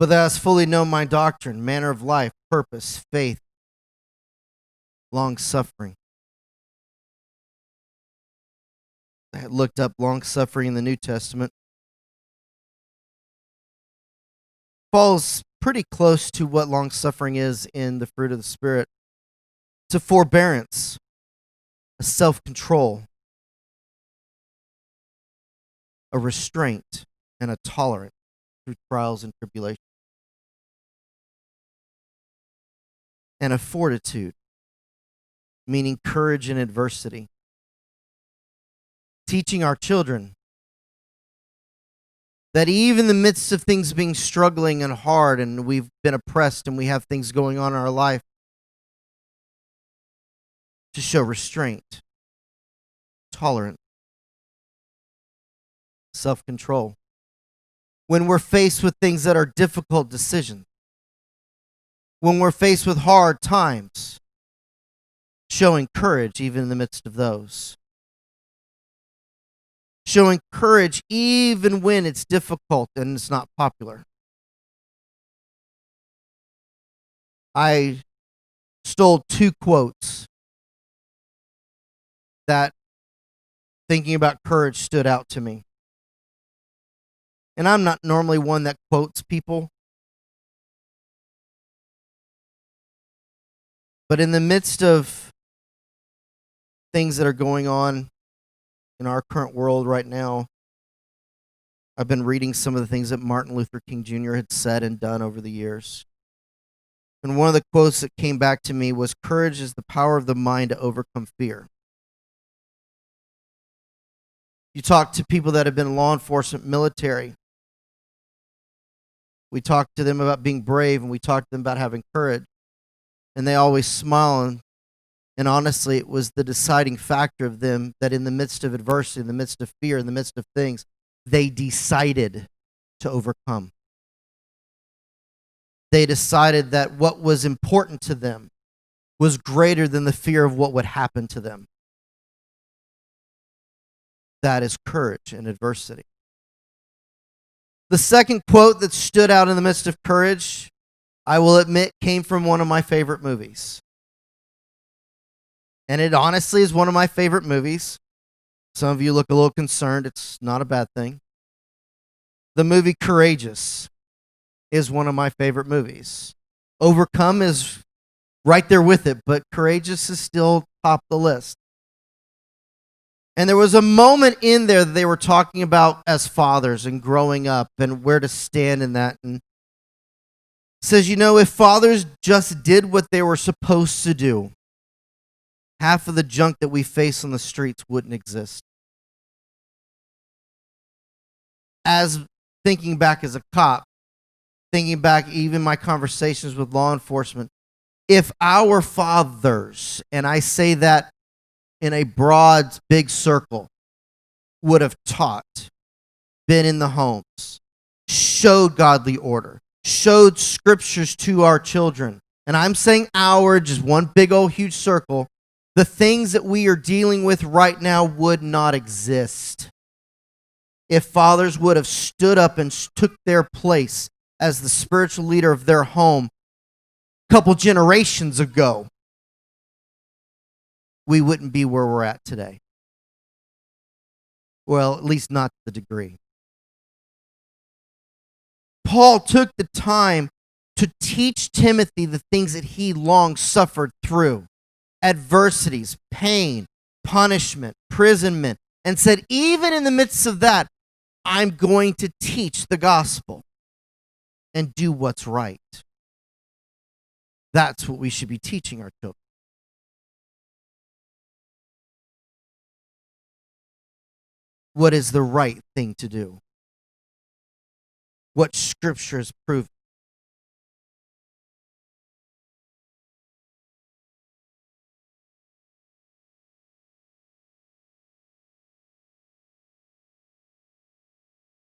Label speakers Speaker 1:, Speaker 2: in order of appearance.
Speaker 1: but thou hast fully known my doctrine, manner of life, purpose, faith, long-suffering. I had looked up long-suffering in the New Testament. Falls pretty close to what long-suffering is in the fruit of the Spirit. It's a forbearance, a self-control, a restraint, and a tolerance through trials and tribulation, and a fortitude, meaning courage in adversity. Teaching our children that even in the midst of things being struggling and hard, and we've been oppressed and we have things going on in our life, to show restraint, tolerance, self-control. When we're faced with things that are difficult decisions, when we're faced with hard times, showing courage even in the midst of those. Showing courage even when it's difficult and it's not popular. I stole 2 quotes that, thinking about courage, stood out to me. And I'm not normally one that quotes people, but in the midst of things that are going on in our current world right now, I've been reading some of the things that Martin Luther King Jr. had said and done over the years. And one of the quotes that came back to me was, "Courage is the power of the mind to overcome fear." You talk to people that have been in law enforcement, military. We talk to them about being brave, and we talk to them about having courage. And they always smile. And honestly, it was the deciding factor of them that in the midst of adversity, in the midst of fear, in the midst of things, they decided to overcome. They decided that what was important to them was greater than the fear of what would happen to them. That is courage in adversity. The second quote that stood out in the midst of courage, I will admit, came from one of my favorite movies. And it honestly is one of my favorite movies. Some of you look a little concerned. It's not a bad thing. The movie Courageous is one of my favorite movies. Overcome is right there with it, but Courageous is still top of the list. And there was a moment in there that they were talking about as fathers and growing up and where to stand in that. And it says, if fathers just did what they were supposed to do, half of the junk that we face on the streets wouldn't exist. As thinking back as a cop, thinking back even my conversations with law enforcement, if our fathers, and I say that in a broad, big circle, would have taught, been in the homes, showed godly order, showed scriptures to our children, and I'm saying our, just one big old huge circle, the things that we are dealing with right now would not exist if fathers would have stood up and took their place as the spiritual leader of their home a couple generations ago. We wouldn't be where we're at today. Well, at least not to the degree. Paul took the time to teach Timothy the things that he long suffered through. Adversities, pain, punishment, imprisonment, and said, even in the midst of that, I'm going to teach the gospel and do what's right. That's what we should be teaching our children. What is the right thing to do? What Scripture has proven.